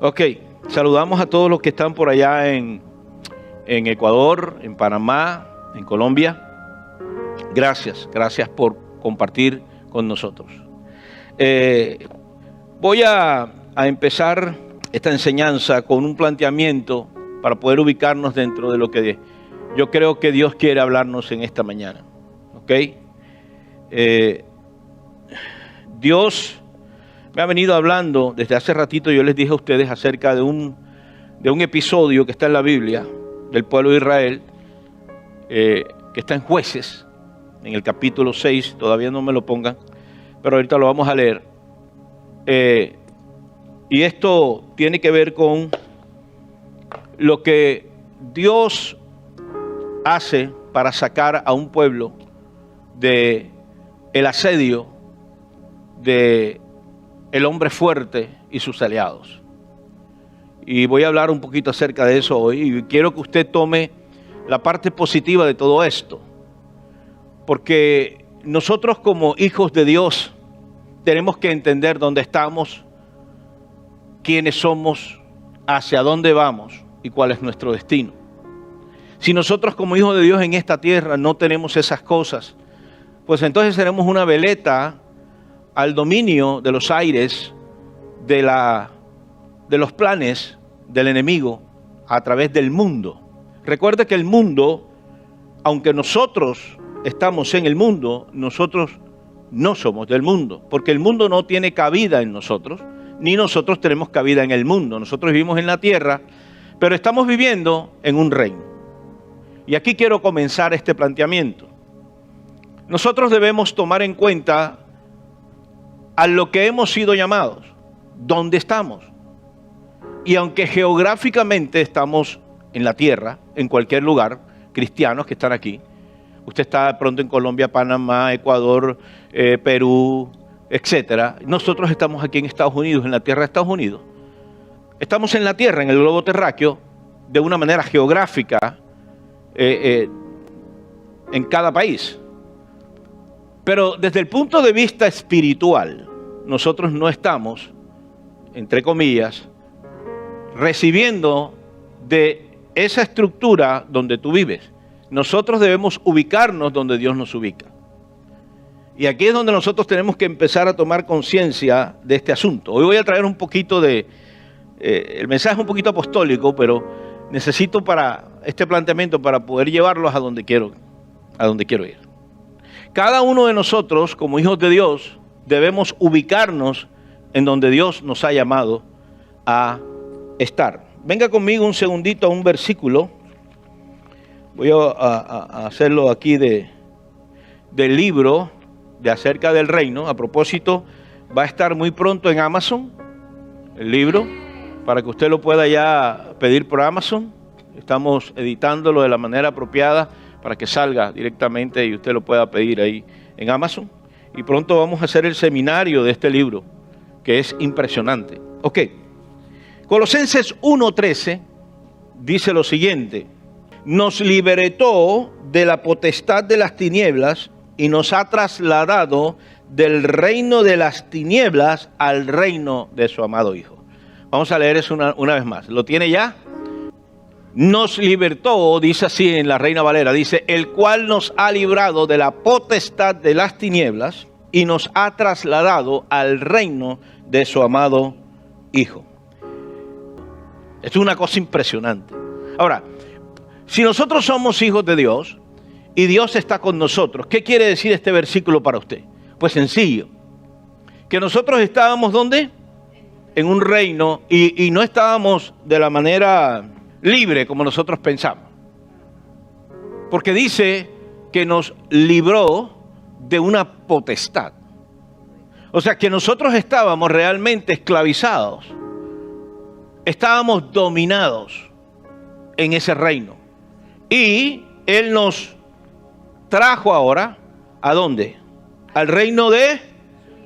Ok, saludamos a todos los que están por allá en Ecuador, en Panamá, en Colombia. Gracias por compartir con nosotros. Voy a empezar esta enseñanza con un planteamiento para poder ubicarnos dentro de lo que yo creo que Dios quiere hablarnos en esta mañana. ¿Ok? Dios me ha venido hablando desde hace ratito. Yo les dije a ustedes acerca de un episodio que está en la Biblia del pueblo de Israel, que está en Jueces, en el capítulo 6, todavía no me lo pongan, pero ahorita lo vamos a leer. Y esto tiene que ver con lo que Dios hace para sacar a un pueblo de el asedio de el hombre fuerte y sus aliados. Y voy a hablar un poquito acerca de eso hoy. Y quiero que usted tome la parte positiva de todo esto. Porque nosotros como hijos de Dios tenemos que entender dónde estamos, quiénes somos, hacia dónde vamos y cuál es nuestro destino. Si nosotros como hijos de Dios en esta tierra no tenemos esas cosas, pues entonces seremos una veleta al dominio de los aires, de los planes del enemigo a través del mundo. Recuerde que el mundo, aunque nosotros estamos en el mundo, nosotros no somos del mundo, porque el mundo no tiene cabida en nosotros, ni nosotros tenemos cabida en el mundo. Nosotros vivimos en la tierra, pero estamos viviendo en un reino. Y aquí quiero comenzar este planteamiento. Nosotros debemos tomar en cuenta a lo que hemos sido llamados, dónde estamos. Y aunque geográficamente estamos en la tierra, en cualquier lugar, cristianos que están aquí, usted está de pronto en Colombia, Panamá, Ecuador, Perú, etcétera. Nosotros estamos aquí en Estados Unidos, en la tierra de Estados Unidos. Estamos en la tierra, en el globo terráqueo, de una manera geográfica, en cada país. Pero desde el punto de vista espiritual, nosotros no estamos, entre comillas, recibiendo de esa estructura donde tú vives. Nosotros debemos ubicarnos donde Dios nos ubica. Y aquí es donde nosotros tenemos que empezar a tomar conciencia de este asunto. Hoy voy a traer un poquito de... el mensaje es un poquito apostólico, pero necesito para este planteamiento para poder llevarlos a donde quiero ir. Cada uno de nosotros, como hijos de Dios, debemos ubicarnos en donde Dios nos ha llamado a estar. Venga conmigo un segundito a un versículo. Voy a hacerlo aquí del libro de acerca del reino. A propósito, va a estar muy pronto en Amazon, el libro, para que usted lo pueda ya pedir por Amazon. Estamos editándolo de la manera apropiada para que salga directamente y usted lo pueda pedir ahí en Amazon. Y pronto vamos a hacer el seminario de este libro, que es impresionante. Ok. Colosenses 1:13 dice lo siguiente: nos libertó de la potestad de las tinieblas y nos ha trasladado del reino de las tinieblas al reino de su amado Hijo. Vamos a leer eso una vez más. ¿Lo tiene ya? Nos libertó, dice así en la Reina Valera, dice, el cual nos ha librado de la potestad de las tinieblas y nos ha trasladado al reino de su amado Hijo. Esto es una cosa impresionante. Ahora, si nosotros somos hijos de Dios y Dios está con nosotros, ¿qué quiere decir este versículo para usted? Pues sencillo, que nosotros estábamos ¿dónde? En un reino y no estábamos de la manera libre como nosotros pensamos. Porque dice que nos libró de una potestad. O sea que nosotros estábamos realmente esclavizados. Estábamos dominados en ese reino. Y Él nos trajo ahora, ¿a dónde? Al reino de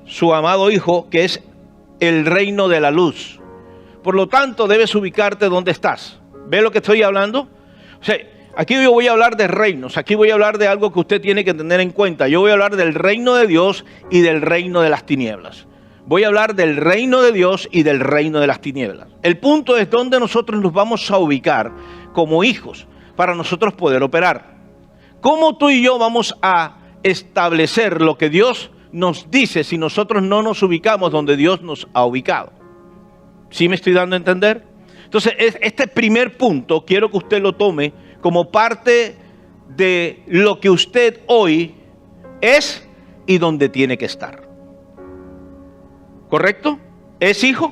su amado Hijo, que es el reino de la luz. Por lo tanto, debes ubicarte donde estás. ¿Ve lo que estoy hablando? O sea, aquí yo voy a hablar de reinos. Aquí voy a hablar de algo que usted tiene que tener en cuenta. Yo voy a hablar del reino de Dios y del reino de las tinieblas. Voy a hablar del reino de Dios y del reino de las tinieblas. El punto es dónde nosotros nos vamos a ubicar como hijos para nosotros poder operar. ¿Cómo tú y yo vamos a establecer lo que Dios nos dice si nosotros no nos ubicamos donde Dios nos ha ubicado? ¿Sí me estoy dando a entender? Entonces, este primer punto quiero que usted lo tome como parte de lo que usted hoy es y donde tiene que estar. ¿Correcto? ¿Es hijo?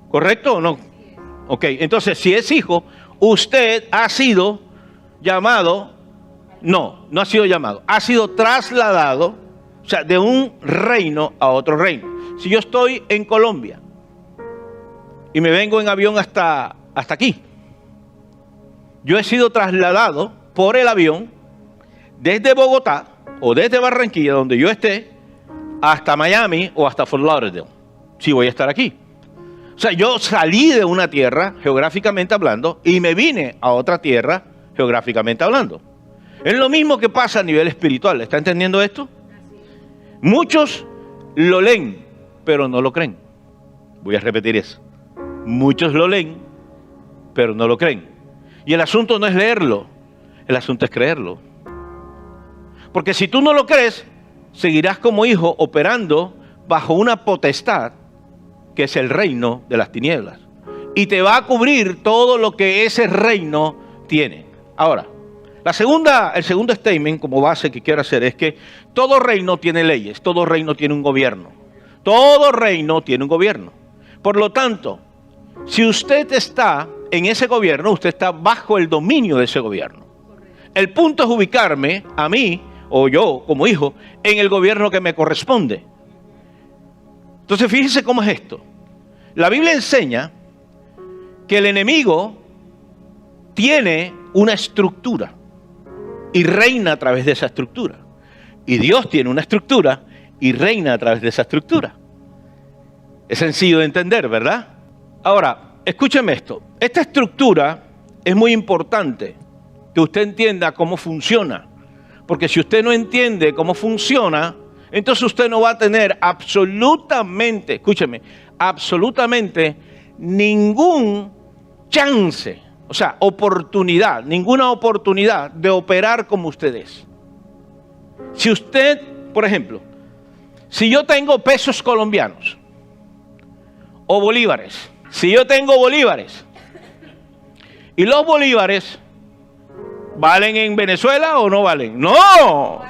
¿Correcto o no? Ok, entonces si es hijo, usted ha sido llamado, no ha sido llamado, ha sido trasladado, o sea, de un reino a otro reino. Si yo estoy en Colombia y me vengo en avión hasta aquí, yo he sido trasladado por el avión desde Bogotá o desde Barranquilla, donde yo esté, hasta Miami o hasta Fort Lauderdale, si voy a estar aquí. O sea, yo salí de una tierra, geográficamente hablando, y me vine a otra tierra, geográficamente hablando. Es lo mismo que pasa a nivel espiritual. ¿Está entendiendo esto? Muchos lo leen, pero no lo creen. Voy a repetir eso. Muchos lo leen, pero no lo creen. Y el asunto no es leerlo, el asunto es creerlo. Porque si tú no lo crees, seguirás como hijo operando bajo una potestad que es el reino de las tinieblas. Y te va a cubrir todo lo que ese reino tiene. Ahora, el segundo statement como base que quiero hacer es que todo reino tiene leyes, todo reino tiene un gobierno. Todo reino tiene un gobierno. Por lo tanto, si usted está en ese gobierno, usted está bajo el dominio de ese gobierno. El punto es ubicarme a mí, o yo como hijo, en el gobierno que me corresponde. Entonces fíjense cómo es esto. La Biblia enseña que el enemigo tiene una estructura y reina a través de esa estructura. Y Dios tiene una estructura y reina a través de esa estructura. Es sencillo de entender, ¿verdad? Ahora, escúcheme esto. Esta estructura es muy importante que usted entienda cómo funciona. Porque si usted no entiende cómo funciona, entonces usted no va a tener absolutamente, escúcheme, absolutamente ningún chance, o sea, oportunidad, ninguna oportunidad de operar como usted es. Si usted, por ejemplo, si yo tengo pesos colombianos o bolívares, si yo tengo bolívares y los bolívares ¿valen en Venezuela o no valen? ¡No!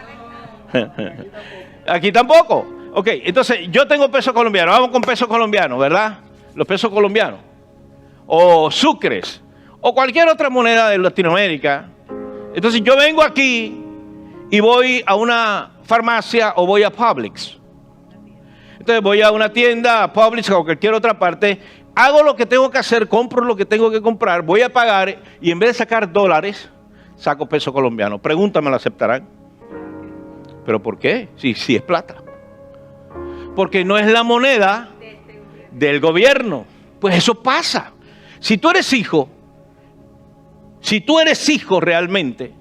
Aquí tampoco. Ok, entonces yo tengo peso colombiano. Vamos con peso colombiano, ¿verdad? Los pesos colombianos. O sucres. O cualquier otra moneda de Latinoamérica. Entonces yo vengo aquí y voy a una farmacia o voy a Publix. Entonces voy a una tienda, a Publix o cualquier otra parte. Hago lo que tengo que hacer, compro lo que tengo que comprar, voy a pagar y en vez de sacar dólares, saco peso colombiano. Pregúntame, ¿lo aceptarán? ¿Pero por qué? Si es plata. Porque no es la moneda del gobierno. Pues eso pasa. Si tú eres hijo realmente,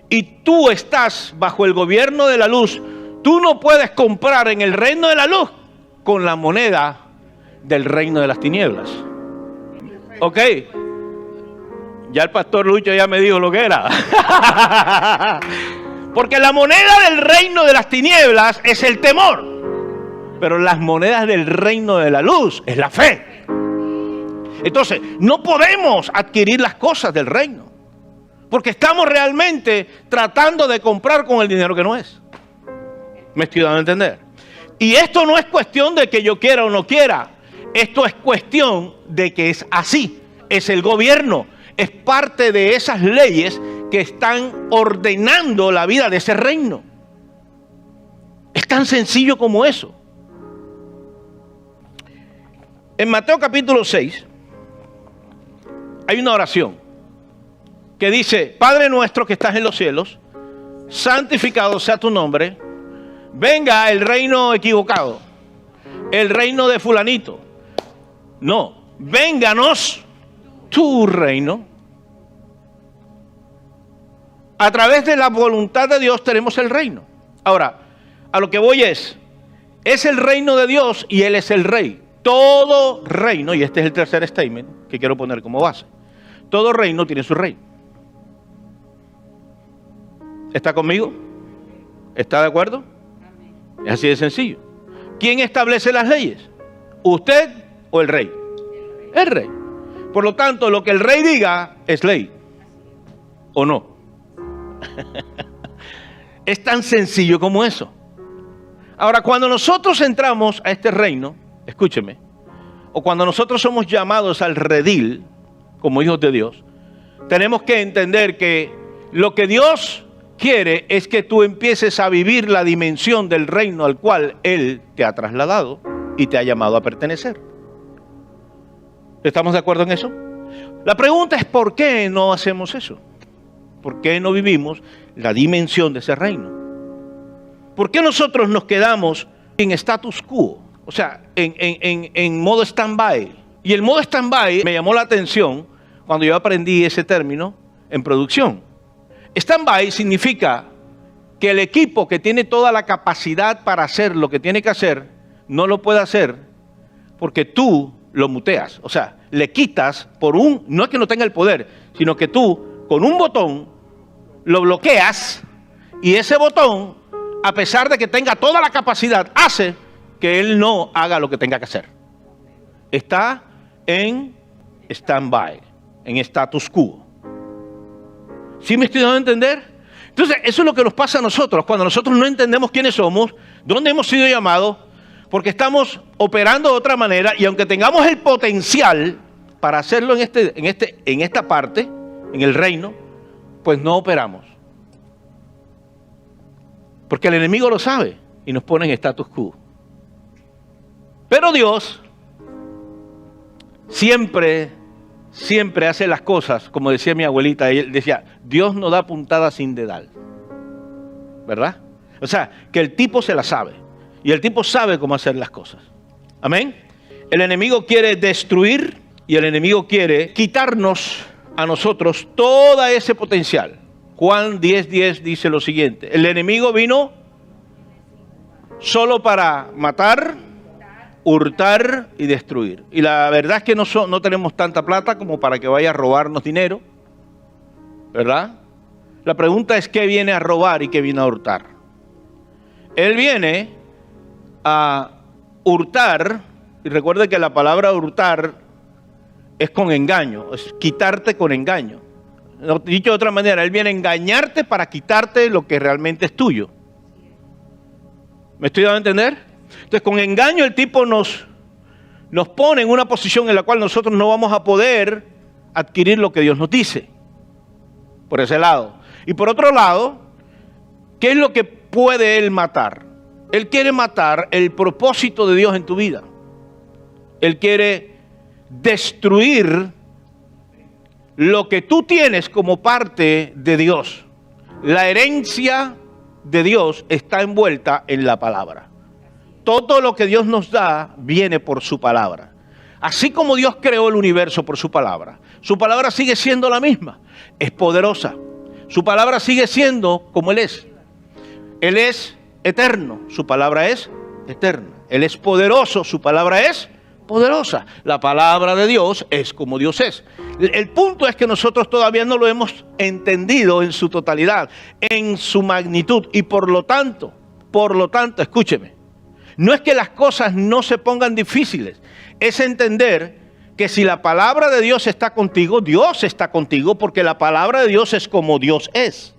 y tú estás bajo el gobierno de la luz, tú no puedes comprar en el reino de la luz con la moneda del reino de las tinieblas. Ok. Ya el pastor Lucho ya me dijo lo que era. Porque la moneda del reino de las tinieblas es el temor. Pero las monedas del reino de la luz es la fe. Entonces, no podemos adquirir las cosas del reino. Porque estamos realmente tratando de comprar con el dinero que no es. ¿Me estoy dando a entender? Y esto no es cuestión de que yo quiera o no quiera. Esto es cuestión de que es así. Es el gobierno. Es parte de esas leyes que están ordenando la vida de ese reino. Es tan sencillo como eso. En Mateo capítulo 6 hay una oración que dice: Padre nuestro que estás en los cielos, santificado sea tu nombre, venga el reino equivocado, el reino de fulanito. No, vénganos tu reino. A través de la voluntad de Dios tenemos el reino. Ahora, a lo que voy es, Es el reino de Dios y Él es el rey. Todo reino, y este es el tercer statement que quiero poner como base, todo reino tiene su rey. ¿Está conmigo? ¿Está de acuerdo? Es así de sencillo. ¿Quién establece las leyes? ¿Usted o el rey? El rey. Por lo tanto, lo que el rey diga es ley. ¿O no? Es tan sencillo como eso. Ahora, cuando nosotros entramos a este reino, escúcheme, o cuando nosotros somos llamados al redil, como hijos de Dios, tenemos que entender que lo que Dios quiere es que tú empieces a vivir la dimensión del reino al cual Él te ha trasladado y te ha llamado a pertenecer. ¿Estamos de acuerdo en eso? La pregunta es ¿por qué no hacemos eso? ¿Por qué no vivimos la dimensión de ese reino? ¿Por qué nosotros nos quedamos en status quo? O sea, en modo stand-by. Y el modo stand-by me llamó la atención cuando yo aprendí ese término en producción. Stand-by significa que el equipo que tiene toda la capacidad para hacer lo que tiene que hacer, no lo puede hacer porque tú lo muteas. O sea, le quitas no es que no tenga el poder, sino que tú con un botón lo bloqueas y ese botón, a pesar de que tenga toda la capacidad, hace que él no haga lo que tenga que hacer. Está en stand-by, en status quo. ¿Sí me estoy dando a entender? Entonces, eso es lo que nos pasa a nosotros, cuando nosotros no entendemos quiénes somos, dónde hemos sido llamados, porque estamos operando de otra manera, y aunque tengamos el potencial para hacerlo en esta parte, en el reino, pues no operamos. Porque el enemigo lo sabe y nos pone en status quo. Pero Dios siempre hace las cosas, como decía mi abuelita, ella decía, Dios no da puntada sin dedal. ¿Verdad? O sea, que el tipo se la sabe. Y el tipo sabe cómo hacer las cosas. Amén. El enemigo quiere destruir y el enemigo quiere quitarnos a nosotros todo ese potencial. Juan 10:10 dice lo siguiente: el enemigo vino solo para matar, hurtar y destruir. Y la verdad es que no tenemos tanta plata como para que vaya a robarnos dinero, ¿verdad? La pregunta es ¿qué viene a robar y qué viene a hurtar? Él viene a hurtar, y recuerde que la palabra hurtar es con engaño, es quitarte con engaño. Dicho de otra manera, él viene a engañarte para quitarte lo que realmente es tuyo. ¿Me estoy dando a entender? Entonces, con engaño el tipo nos pone en una posición en la cual nosotros no vamos a poder adquirir lo que Dios nos dice. Por ese lado. Y por otro lado, ¿qué es lo que puede él matar? Él quiere matar el propósito de Dios en tu vida. Él quiere destruir lo que tú tienes como parte de Dios. La herencia de Dios está envuelta en la palabra. Todo lo que Dios nos da viene por su palabra. Así como Dios creó el universo por su palabra sigue siendo la misma. Es poderosa. Su palabra sigue siendo como Él es. Él es eterno. Su palabra es eterna. Él es poderoso. Su palabra es poderosa. La palabra de Dios es como Dios es. El punto es que nosotros todavía no lo hemos entendido en su totalidad, en su magnitud. Y por lo tanto, escúcheme. No es que las cosas no se pongan difíciles, es entender que si la palabra de Dios está contigo, Dios está contigo, porque la palabra de Dios es como Dios es.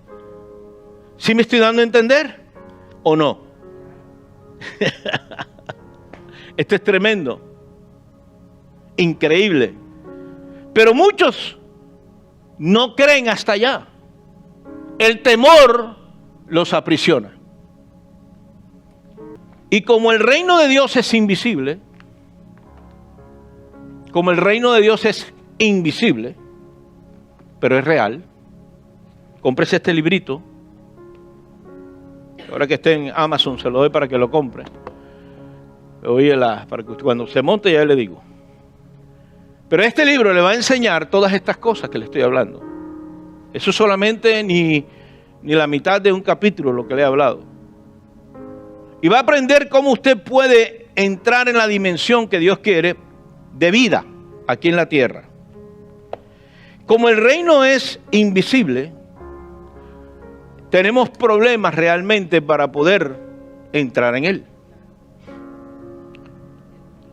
¿Sí me estoy dando a entender o no? Esto es tremendo, increíble. Pero muchos no creen hasta allá. El temor los aprisiona. Y como el reino de Dios es invisible, como el reino de Dios es invisible, pero es real, cómprese este librito. Ahora que esté en Amazon, se lo doy para que lo compre. Para que usted, cuando se monte ya le digo. Pero este libro le va a enseñar todas estas cosas que le estoy hablando. Eso solamente ni la mitad de un capítulo lo que le he hablado. Y va a aprender cómo usted puede entrar en la dimensión que Dios quiere de vida aquí en la tierra. Como el reino es invisible, tenemos problemas realmente para poder entrar en él.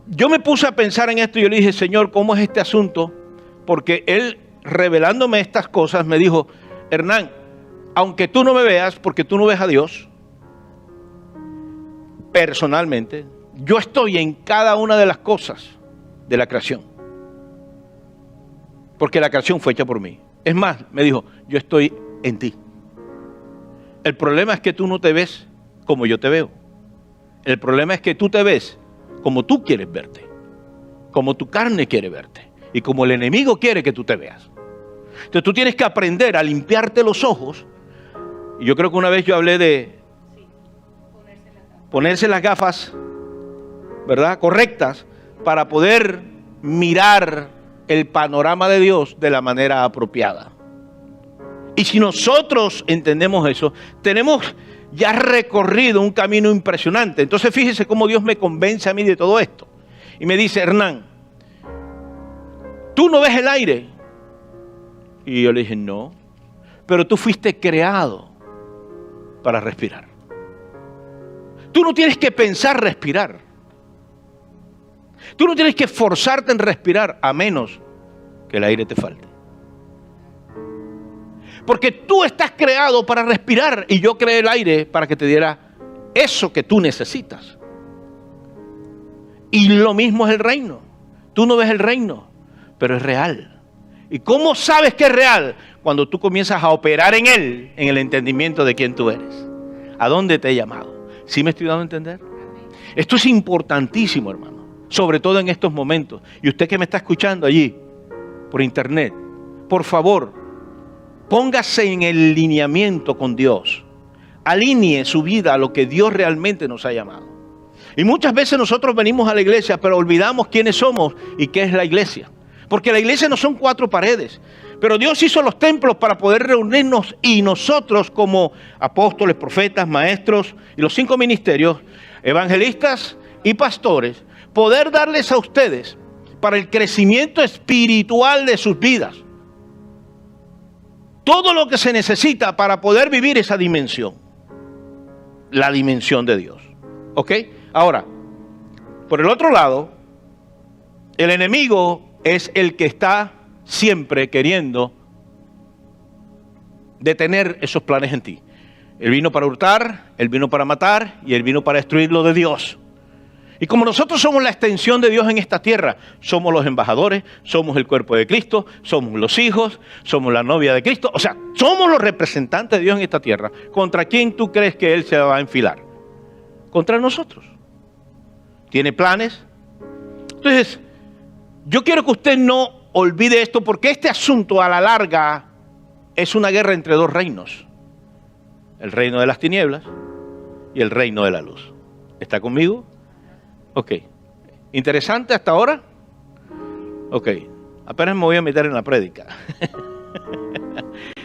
Yo me puse a pensar en esto y yo le dije, Señor, ¿cómo es este asunto? Porque Él, revelándome estas cosas, me dijo, Hernán, aunque tú no me veas, porque tú no ves a Dios, personalmente, yo estoy en cada una de las cosas de la creación. Porque la creación fue hecha por mí. Es más, me dijo, yo estoy en ti. El problema es que tú no te ves como yo te veo. El problema es que tú te ves como tú quieres verte, como tu carne quiere verte y como el enemigo quiere que tú te veas. Entonces tú tienes que aprender a limpiarte los ojos. Y yo creo que una vez yo hablé de ponerse las gafas, ¿verdad?, correctas para poder mirar el panorama de Dios de la manera apropiada. Y si nosotros entendemos eso, tenemos ya recorrido un camino impresionante. Entonces fíjese cómo Dios me convence a mí de todo esto. Y me dice, Hernán, ¿tú no ves el aire? Y yo le dije, no, pero tú fuiste creado para respirar. Tú no tienes que pensar respirar. Tú no tienes que esforzarte en respirar a menos que el aire te falte. Porque tú estás creado para respirar y yo creé el aire para que te diera eso que tú necesitas. Y lo mismo es el reino. Tú no ves el reino, pero es real. ¿Y cómo sabes que es real? Cuando tú comienzas a operar en él, en el entendimiento de quién tú eres. ¿A dónde te he llamado? ¿Sí me estoy dando a entender? Esto es importantísimo, hermano. Sobre todo en estos momentos. Y usted que me está escuchando allí, por internet, por favor, póngase en el lineamiento con Dios. Alinee su vida a lo que Dios realmente nos ha llamado. Y muchas veces nosotros venimos a la iglesia, pero olvidamos quiénes somos y qué es la iglesia. Porque la iglesia no son 4 paredes. Pero Dios hizo los templos para poder reunirnos y nosotros como apóstoles, profetas, maestros y los 5 ministerios, evangelistas y pastores, poder darles a ustedes para el crecimiento espiritual de sus vidas todo lo que se necesita para poder vivir esa dimensión, la dimensión de Dios. ¿Ok? Ahora, por el otro lado, el enemigo es el que está siempre queriendo detener esos planes en ti. Él vino para hurtar, él vino para matar y él vino para destruir lo de Dios. Y como nosotros somos la extensión de Dios en esta tierra, somos los embajadores, somos el cuerpo de Cristo, somos los hijos, somos la novia de Cristo. O sea, somos los representantes de Dios en esta tierra. ¿Contra quién tú crees que Él se va a enfilar? Contra nosotros. ¿Tiene planes? Entonces, yo quiero que usted no olvide esto, porque este asunto a la larga es una guerra entre 2 reinos. El reino de las tinieblas y el reino de la luz. ¿Está conmigo? Ok. ¿Interesante hasta ahora? Ok. Apenas me voy a meter en la prédica.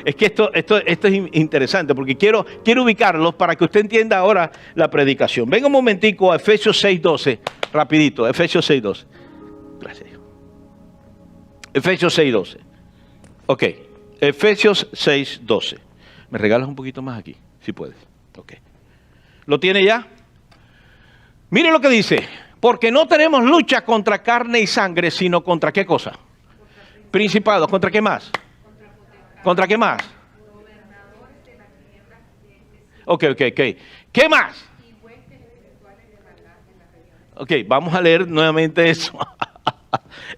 Es que esto es interesante porque quiero ubicarlos para que usted entienda ahora la predicación. Venga un momentico a Efesios 6:12. Rapidito. Efesios 6:12. Gracias. Efesios 6:12. Ok. Efesios 6:12. ¿Me regalas un poquito más aquí? Si puedes. Ok. ¿Lo tiene ya? Mire lo que dice, porque no tenemos lucha contra carne y sangre, sino contra ¿qué cosa? Principados, ¿contra qué más? ¿Contra qué más? Ok. ¿Qué más? Ok, vamos a leer nuevamente eso.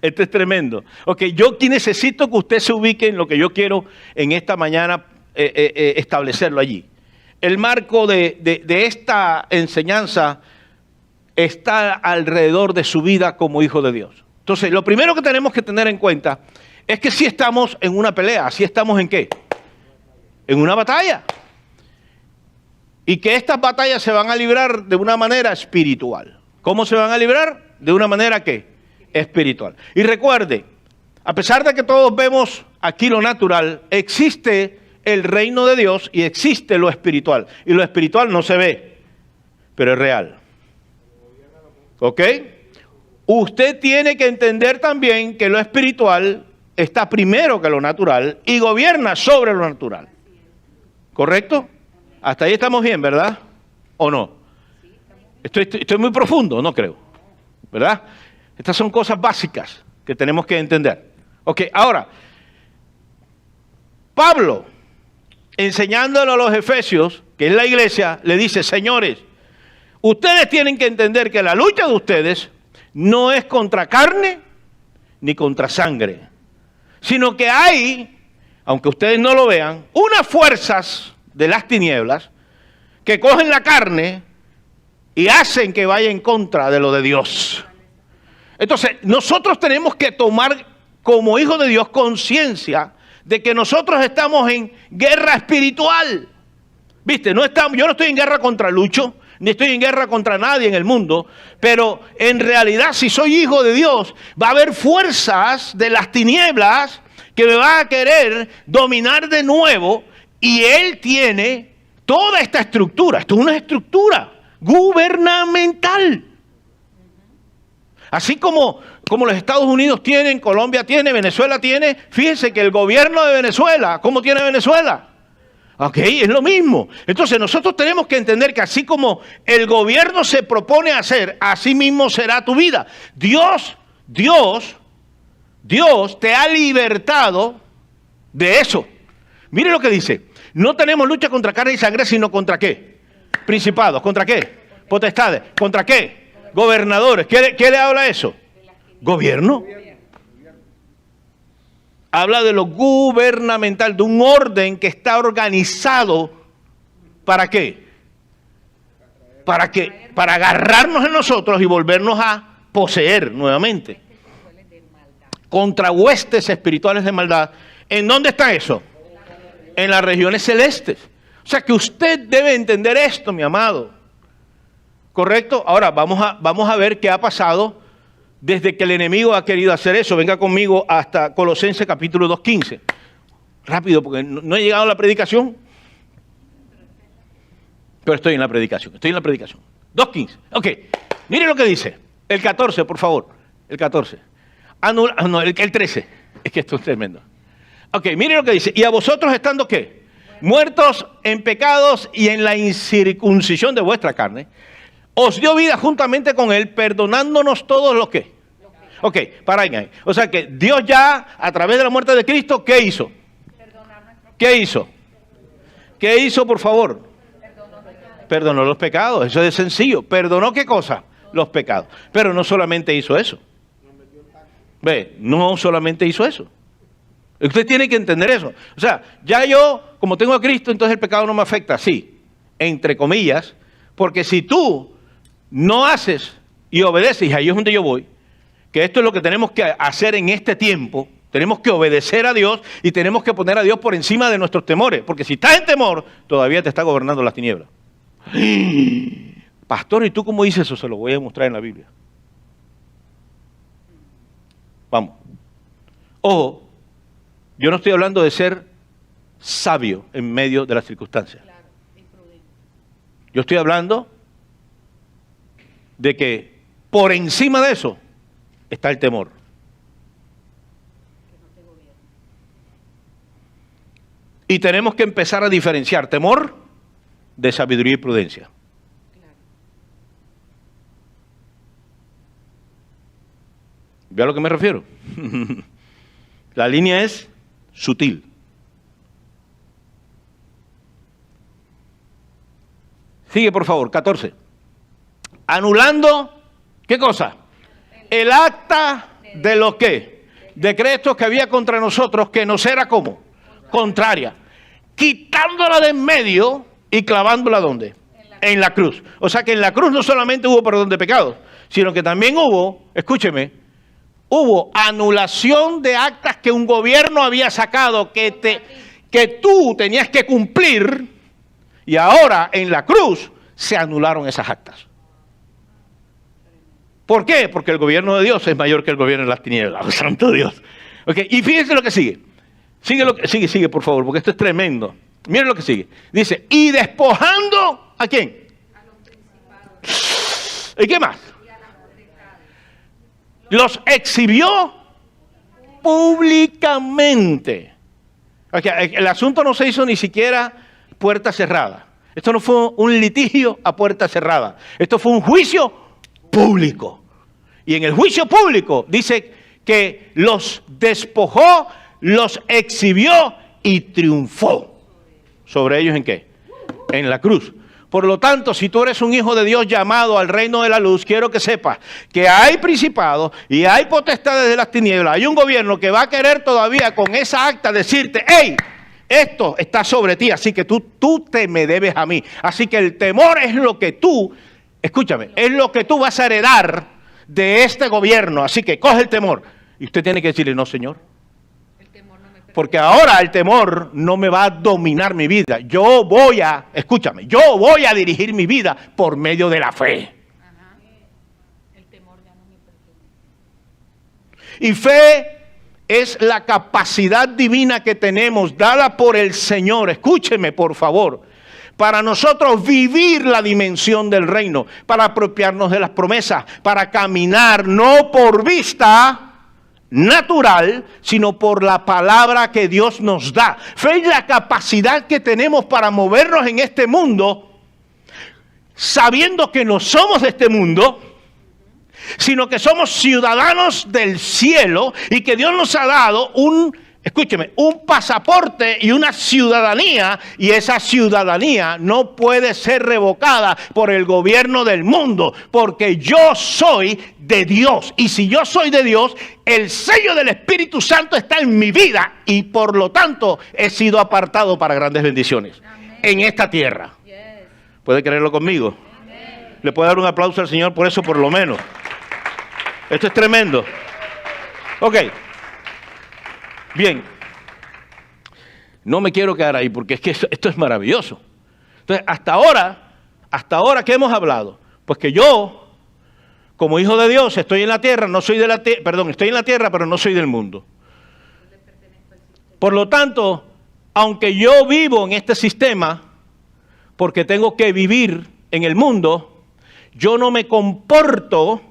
Esto es tremendo. Ok, yo aquí necesito que usted se ubique en lo que yo quiero en esta mañana establecerlo allí. El marco de esta enseñanza está alrededor de su vida como hijo de Dios. Entonces, lo primero que tenemos que tener en cuenta es que sí estamos en una pelea. ¿Sí estamos en qué? En una batalla. Y que estas batallas se van a librar de una manera espiritual. ¿Cómo se van a librar? De una manera ¿qué? Espiritual. Y recuerde, a pesar de que todos vemos aquí lo natural, existe el reino de Dios y existe lo espiritual. Y lo espiritual no se ve, pero es real. ¿Ok? Usted tiene que entender también que lo espiritual está primero que lo natural y gobierna sobre lo natural. ¿Correcto? Hasta ahí estamos bien, ¿verdad? ¿O no? Estoy muy profundo, no creo. ¿Verdad? Estas son cosas básicas que tenemos que entender. Ok, ahora, Pablo, enseñándolo a los efesios, que es la iglesia, le dice, señores, ustedes tienen que entender que la lucha de ustedes no es contra carne ni contra sangre, sino que hay, aunque ustedes no lo vean, unas fuerzas de las tinieblas que cogen la carne y hacen que vaya en contra de lo de Dios. Entonces, nosotros tenemos que tomar como hijos de Dios conciencia de que nosotros estamos en guerra espiritual. ¿Viste? Yo no estoy en guerra contra Lucho, ni estoy en guerra contra nadie en el mundo, pero en realidad si soy hijo de Dios, va a haber fuerzas de las tinieblas que me van a querer dominar de nuevo, y Él tiene toda esta estructura. Esto es una estructura gubernamental. Así como los Estados Unidos tienen, Colombia tiene, Venezuela tiene, fíjense que el gobierno de Venezuela, ¿cómo tiene Venezuela? Ok, es lo mismo. Entonces nosotros tenemos que entender que así como el gobierno se propone hacer, así mismo será tu vida. Dios te ha libertado de eso. Mire lo que dice. No tenemos lucha contra carne y sangre, sino contra ¿qué? Principados. ¿Contra qué? Potestades. ¿Contra qué? Gobernadores. ¿Qué le habla eso? Gobierno. Habla de lo gubernamental, de un orden que está organizado. ¿Para qué? Para agarrarnos en nosotros y volvernos a poseer nuevamente. Contra huestes espirituales de maldad. ¿En dónde está eso? En las regiones celestes. O sea que usted debe entender esto, mi amado. ¿Correcto? Ahora vamos a ver qué ha pasado desde que el enemigo ha querido hacer eso. Venga conmigo hasta Colosenses capítulo 2:15. Rápido, porque no he llegado a la predicación. Pero estoy en la predicación. 2:15. Ok. Mire lo que dice. El 14, por favor. El 14. El 13. Es que esto es tremendo. Ok, mire lo que dice. Y a vosotros estando ¿qué? Muertos en pecados y en la incircuncisión de vuestra carne, os dio vida juntamente con Él, perdonándonos todos los que. Ok, para ahí. O sea que Dios ya, a través de la muerte de Cristo, ¿qué hizo? ¿Qué hizo? ¿Qué hizo, por favor? Perdonó los pecados. Eso es sencillo. ¿Perdonó qué cosa? Los pecados. Pero no solamente hizo eso. Ve, no solamente hizo eso. Usted tiene que entender eso. O sea, ya yo, como tengo a Cristo, entonces el pecado no me afecta. Sí, entre comillas, porque si tú no haces y obedeces, y ahí es donde yo voy, que esto es lo que tenemos que hacer en este tiempo, tenemos que obedecer a Dios y tenemos que poner a Dios por encima de nuestros temores, porque si estás en temor, todavía te está gobernando las tinieblas. Pastor, ¿y tú cómo dices eso? Se lo voy a mostrar en la Biblia. Vamos. Ojo, yo no estoy hablando de ser sabio en medio de las circunstancias. Yo estoy hablando de que por encima de eso está el temor. Y tenemos que empezar a diferenciar temor de sabiduría y prudencia. ¿Ve a lo que me refiero? La línea es sutil. Sigue, por favor, 14. Anulando, ¿qué cosa? El acta de los ¿qué? Decretos que había contra nosotros, que nos era ¿cómo? Contraria. Quitándola de en medio y clavándola ¿dónde? En la cruz. O sea que en la cruz no solamente hubo perdón de pecados, sino que también hubo, escúcheme, hubo anulación de actas que un gobierno había sacado que tú tenías que cumplir, y ahora en la cruz se anularon esas actas. ¿Por qué? Porque el gobierno de Dios es mayor que el gobierno de las tinieblas. ¡Oh, santo Dios! Okay, y fíjense lo que sigue. Sigue, por favor, porque esto es tremendo. Miren lo que sigue. Dice, y despojando, ¿a quién? ¿Y qué más? Los exhibió públicamente. Okay, el asunto no se hizo ni siquiera puerta cerrada. Esto no fue un litigio a puerta cerrada. Esto fue un juicio público. Y en el juicio público dice que los despojó, los exhibió y triunfó. ¿Sobre ellos en qué? En la cruz. Por lo tanto, si tú eres un hijo de Dios llamado al reino de la luz, quiero que sepas que hay principados y hay potestades de las tinieblas. Hay un gobierno que va a querer todavía con esa acta decirte, hey, esto está sobre ti, así que tú te me debes a mí. Así que el temor es lo que tú, escúchame, es lo que tú vas a heredar de este gobierno. Así que coge el temor. Y usted tiene que decirle, no, Señor. Porque ahora el temor no me va a dominar mi vida. Yo voy a dirigir mi vida por medio de la fe. Ajá. El temor ya no me pertenece. Y fe es la capacidad divina que tenemos, dada por el Señor. Escúcheme, por favor. Para nosotros vivir la dimensión del reino, para apropiarnos de las promesas, para caminar no por vista natural, sino por la palabra que Dios nos da. Fe es la capacidad que tenemos para movernos en este mundo, sabiendo que no somos de este mundo, sino que somos ciudadanos del cielo y que Dios nos ha dado un pasaporte y una ciudadanía, y esa ciudadanía no puede ser revocada por el gobierno del mundo, porque yo soy de Dios, y si yo soy de Dios, el sello del Espíritu Santo está en mi vida, y por lo tanto he sido apartado para grandes bendiciones. Amén. En esta tierra. Yes. ¿Puede creerlo conmigo? Amén. Le puedo dar un aplauso al Señor por eso, por lo menos. Esto es tremendo. Ok. Bien, no me quiero quedar ahí porque es que esto es maravilloso. Entonces, hasta ahora, ¿qué hemos hablado? Pues que yo, como hijo de Dios, estoy en la tierra, estoy en la tierra, pero no soy del mundo. Por lo tanto, aunque yo vivo en este sistema, porque tengo que vivir en el mundo, yo no me comporto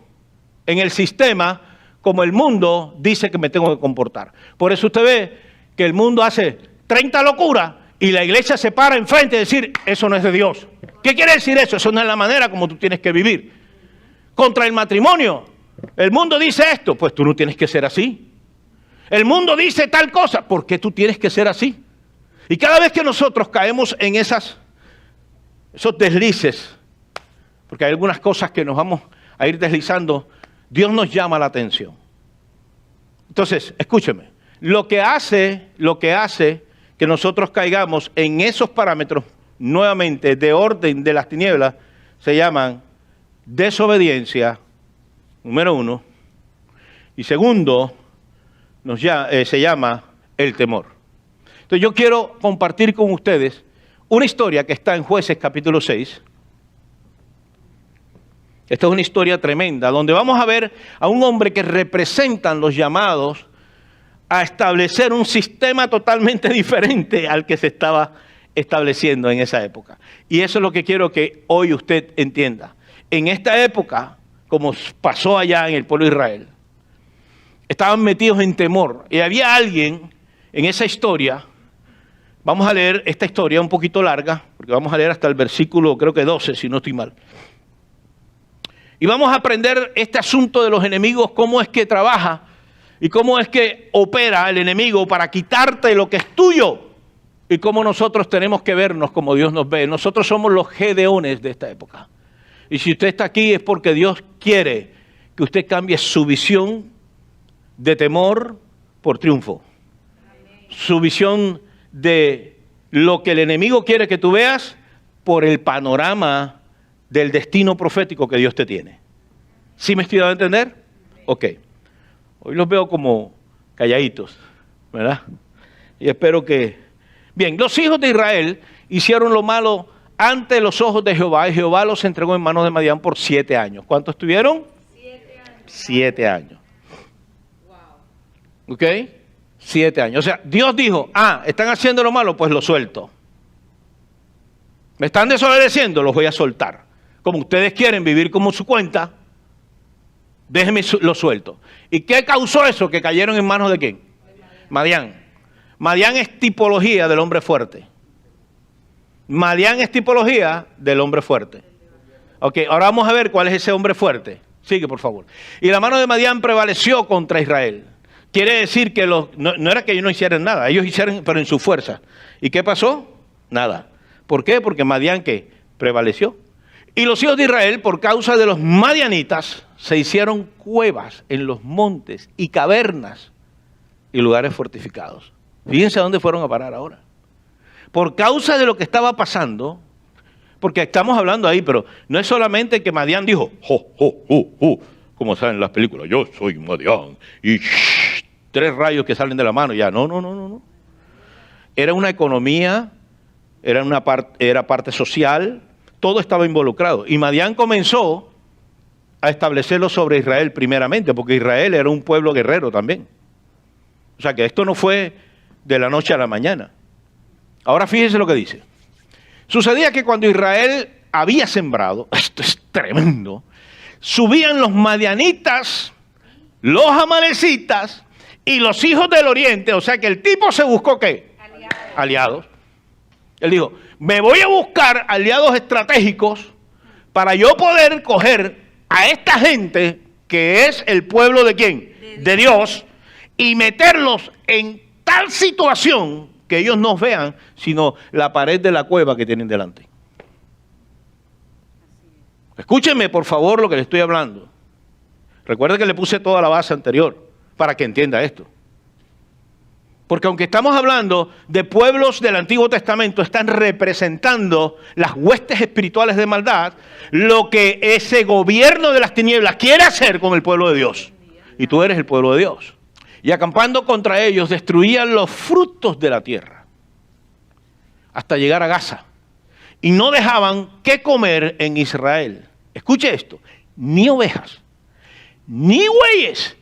en el sistema como el mundo dice que me tengo que comportar. Por eso usted ve que el mundo hace 30 locuras y la iglesia se para enfrente y decir, eso no es de Dios. ¿Qué quiere decir eso? Eso no es la manera como tú tienes que vivir. Contra el matrimonio, el mundo dice esto, pues tú no tienes que ser así. El mundo dice tal cosa, ¿por qué tú tienes que ser así? Y cada vez que nosotros caemos en esos deslices, porque hay algunas cosas que nos vamos a ir deslizando, Dios nos llama la atención. Entonces, escúcheme, lo que hace que nosotros caigamos en esos parámetros, nuevamente, de orden de las tinieblas, se llaman desobediencia, número uno, y segundo, se llama el temor. Entonces, yo quiero compartir con ustedes una historia que está en Jueces capítulo 6, Esta es una historia tremenda, donde vamos a ver a un hombre que representan los llamados a establecer un sistema totalmente diferente al que se estaba estableciendo en esa época. Y eso es lo que quiero que hoy usted entienda. En esta época, como pasó allá en el pueblo de Israel, estaban metidos en temor. Y había alguien en esa historia. Vamos a leer esta historia un poquito larga, porque vamos a leer hasta el versículo, creo que 12, si no estoy mal. Y vamos a aprender este asunto de los enemigos, cómo es que trabaja y cómo es que opera el enemigo para quitarte lo que es tuyo. Y cómo nosotros tenemos que vernos como Dios nos ve. Nosotros somos los gedeones de esta época. Y si usted está aquí es porque Dios quiere que usted cambie su visión de temor por triunfo. Su visión de lo que el enemigo quiere que tú veas por el panorama del destino profético que Dios te tiene. ¿Sí me estoy dando a entender? Ok. Hoy los veo como calladitos, ¿verdad? Y espero que... Bien, los hijos de Israel hicieron lo malo ante los ojos de Jehová, y Jehová los entregó en manos de Madián por 7 años. ¿Cuántos estuvieron? 7 años. 7 años. Wow. ¿Ok? 7 años. O sea, Dios dijo, están haciendo lo malo, pues lo suelto. Me están desobedeciendo, los voy a soltar. Como ustedes quieren vivir como su cuenta, déjenme lo suelto. ¿Y qué causó eso? Que cayeron en manos de ¿quién? Madián. Madián es tipología del hombre fuerte. Madián es tipología del hombre fuerte. Ok, ahora vamos a ver cuál es ese hombre fuerte. Sigue, por favor. Y la mano de Madián prevaleció contra Israel. Quiere decir que no era que ellos no hicieran nada, ellos hicieron, pero en su fuerza. ¿Y qué pasó? Nada. ¿Por qué? Porque Madián, ¿qué? Prevaleció. Y los hijos de Israel, por causa de los madianitas, se hicieron cuevas en los montes y cavernas y lugares fortificados. Fíjense a dónde fueron a parar ahora. Por causa de lo que estaba pasando, porque estamos hablando ahí, pero no es solamente que Madián dijo, como salen en las películas, yo soy Madián, y 3 rayos que salen de la mano, ya, no. Era una economía, era parte social, todo estaba involucrado. Y Madián comenzó a establecerlo sobre Israel primeramente, porque Israel era un pueblo guerrero también. O sea que esto no fue de la noche a la mañana. Ahora fíjense lo que dice. Sucedía que cuando Israel había sembrado, esto es tremendo, subían los madianitas, los amalecitas y los hijos del oriente. O sea que el tipo se buscó ¿qué? Aliados. Él dijo, me voy a buscar aliados estratégicos para yo poder coger a esta gente que es el pueblo de ¿quién? De Dios, y meterlos en tal situación que ellos no vean sino la pared de la cueva que tienen delante. Escúchenme por favor lo que le estoy hablando. Recuerden que le puse toda la base anterior para que entienda esto. Porque aunque estamos hablando de pueblos del Antiguo Testamento, están representando las huestes espirituales de maldad, lo que ese gobierno de las tinieblas quiere hacer con el pueblo de Dios. Y tú eres el pueblo de Dios. Y acampando contra ellos, destruían los frutos de la tierra, hasta llegar a Gaza. Y no dejaban qué comer en Israel. Escuche esto, ni ovejas, ni bueyes,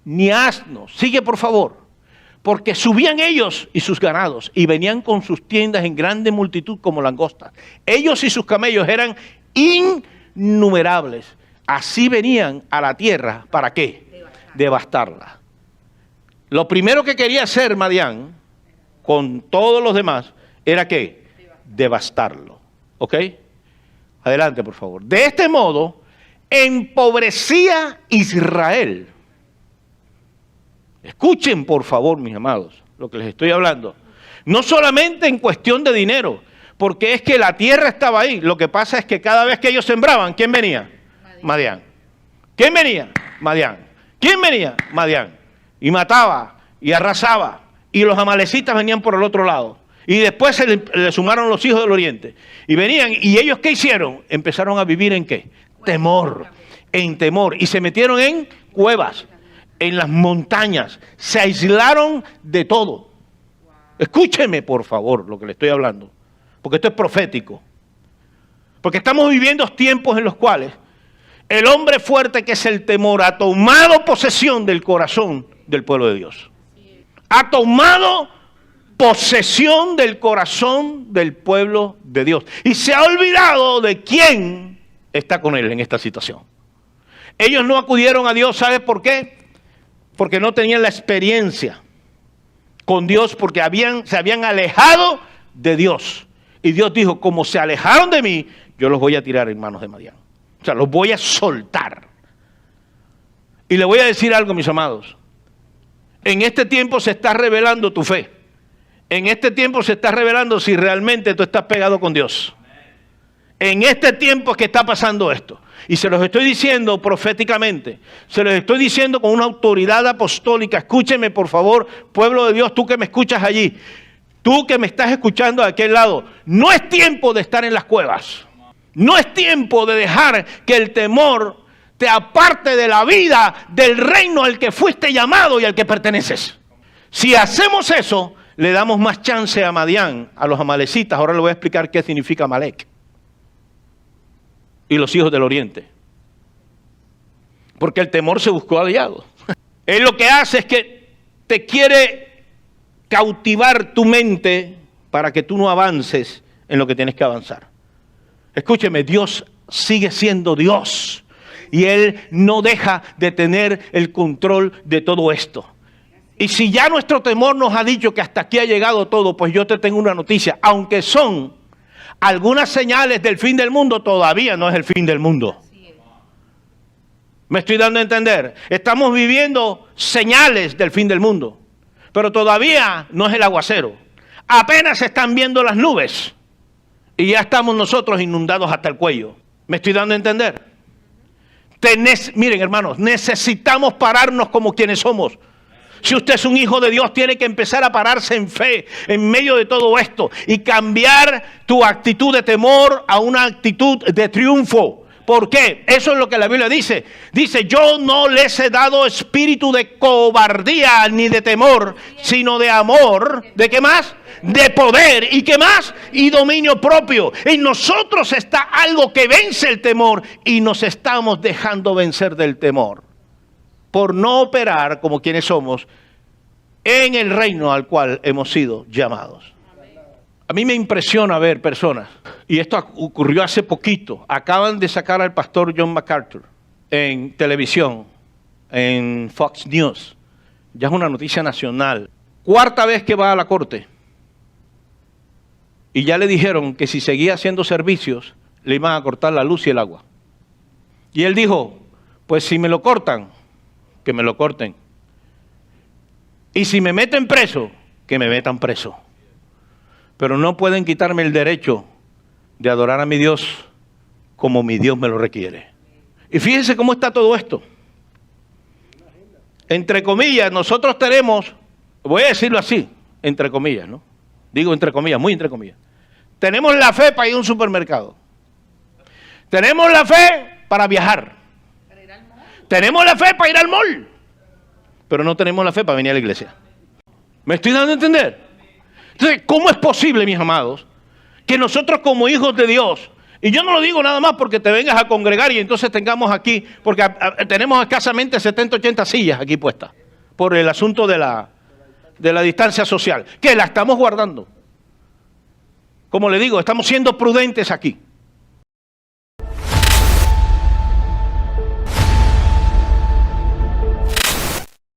ni asnos. Sigue por favor. Porque subían ellos y sus ganados y venían con sus tiendas en grande multitud como langostas. Ellos y sus camellos eran innumerables. Así venían a la tierra, ¿para qué? Devastarla. Lo primero que quería hacer Madián, con todos los demás, era ¿qué? Devastarlo. ¿Ok? Adelante, por favor. De este modo, empobrecía Israel. Escuchen, por favor, mis amados, lo que les estoy hablando. No solamente en cuestión de dinero, porque es que la tierra estaba ahí. Lo que pasa es que cada vez que ellos sembraban, ¿quién venía? Madián. ¿Quién venía? Madián. ¿Quién venía? Madián. Y mataba, y arrasaba. Y los amalecitas venían por el otro lado. Y después se le sumaron los hijos del oriente. Y venían, ¿y ellos qué hicieron? Empezaron a vivir ¿en qué? Temor. En temor. Y se metieron en cuevas, en las montañas, se aislaron de todo. Escúcheme por favor lo que le estoy hablando, porque esto es profético. Porque estamos viviendo tiempos en los cuales el hombre fuerte, que es el temor, ha tomado posesión del corazón del pueblo de Dios. Ha tomado posesión del corazón del pueblo de Dios. Y se ha olvidado de quién está con él en esta situación. Ellos no acudieron a Dios, ¿sabes por qué? Porque no tenían la experiencia con Dios, porque se habían alejado de Dios. Y Dios dijo, como se alejaron de mí, yo los voy a tirar en manos de Madián. O sea, los voy a soltar. Y le voy a decir algo, mis amados. En este tiempo se está revelando tu fe. En este tiempo se está revelando si realmente tú estás pegado con Dios. En este tiempo es que está pasando esto. Y se los estoy diciendo proféticamente, se los estoy diciendo con una autoridad apostólica. Escúcheme por favor, pueblo de Dios, tú que me escuchas allí, tú que me estás escuchando de aquel lado, no es tiempo de estar en las cuevas, no es tiempo de dejar que el temor te aparte de la vida del reino al que fuiste llamado y al que perteneces. Si hacemos eso, le damos más chance a Madián, a los amalecitas. Ahora le voy a explicar qué significa Amalek y los hijos del oriente. Porque el temor se buscó aliado. Él lo que hace es que te quiere cautivar tu mente para que tú no avances en lo que tienes que avanzar. Escúcheme, Dios sigue siendo Dios. Y Él no deja de tener el control de todo esto. Y si ya nuestro temor nos ha dicho que hasta aquí ha llegado todo, pues yo te tengo una noticia. Aunque son algunas señales del fin del mundo, todavía no es el fin del mundo. ¿Me estoy dando a entender? Estamos viviendo señales del fin del mundo, pero todavía no es el aguacero. Apenas se están viendo las nubes y ya estamos nosotros inundados hasta el cuello. ¿Me estoy dando a entender? Miren, hermanos, necesitamos pararnos como quienes somos. Si usted es un hijo de Dios, tiene que empezar a pararse en fe en medio de todo esto y cambiar tu actitud de temor a una actitud de triunfo. ¿Por qué? Eso es lo que la Biblia dice. Dice, yo no les he dado espíritu de cobardía ni de temor, sino de amor. ¿De qué más? De poder. ¿Y qué más? Y dominio propio. En nosotros está algo que vence el temor y nos estamos dejando vencer del temor por no operar como quienes somos en el reino al cual hemos sido llamados. A mí me impresiona ver personas, y esto ocurrió hace poquito. Acaban de sacar al pastor John MacArthur en televisión, en Fox News. Ya es una noticia nacional. 4ª vez que va a la corte. Y ya le dijeron que si seguía haciendo servicios, le iban a cortar la luz y el agua. Y él dijo, pues si me lo cortan, que me lo corten. Y si me meten preso, que me metan preso. Pero no pueden quitarme el derecho de adorar a mi Dios como mi Dios me lo requiere. Y fíjense cómo está todo esto. Entre comillas, nosotros tenemos, voy a decirlo así, entre comillas, ¿no? Digo entre comillas, muy entre comillas. Tenemos la fe para ir a un supermercado. Tenemos la fe para viajar. Tenemos la fe para ir al mall. Pero no tenemos la fe para venir a la iglesia. ¿Me estoy dando a entender? Entonces, ¿cómo es posible, mis amados, que nosotros como hijos de Dios, y yo no lo digo nada más porque te vengas a congregar y entonces tengamos aquí, porque tenemos escasamente 70, 80 sillas aquí puestas, por el asunto de la distancia social, que la estamos guardando. Como le digo, estamos siendo prudentes aquí.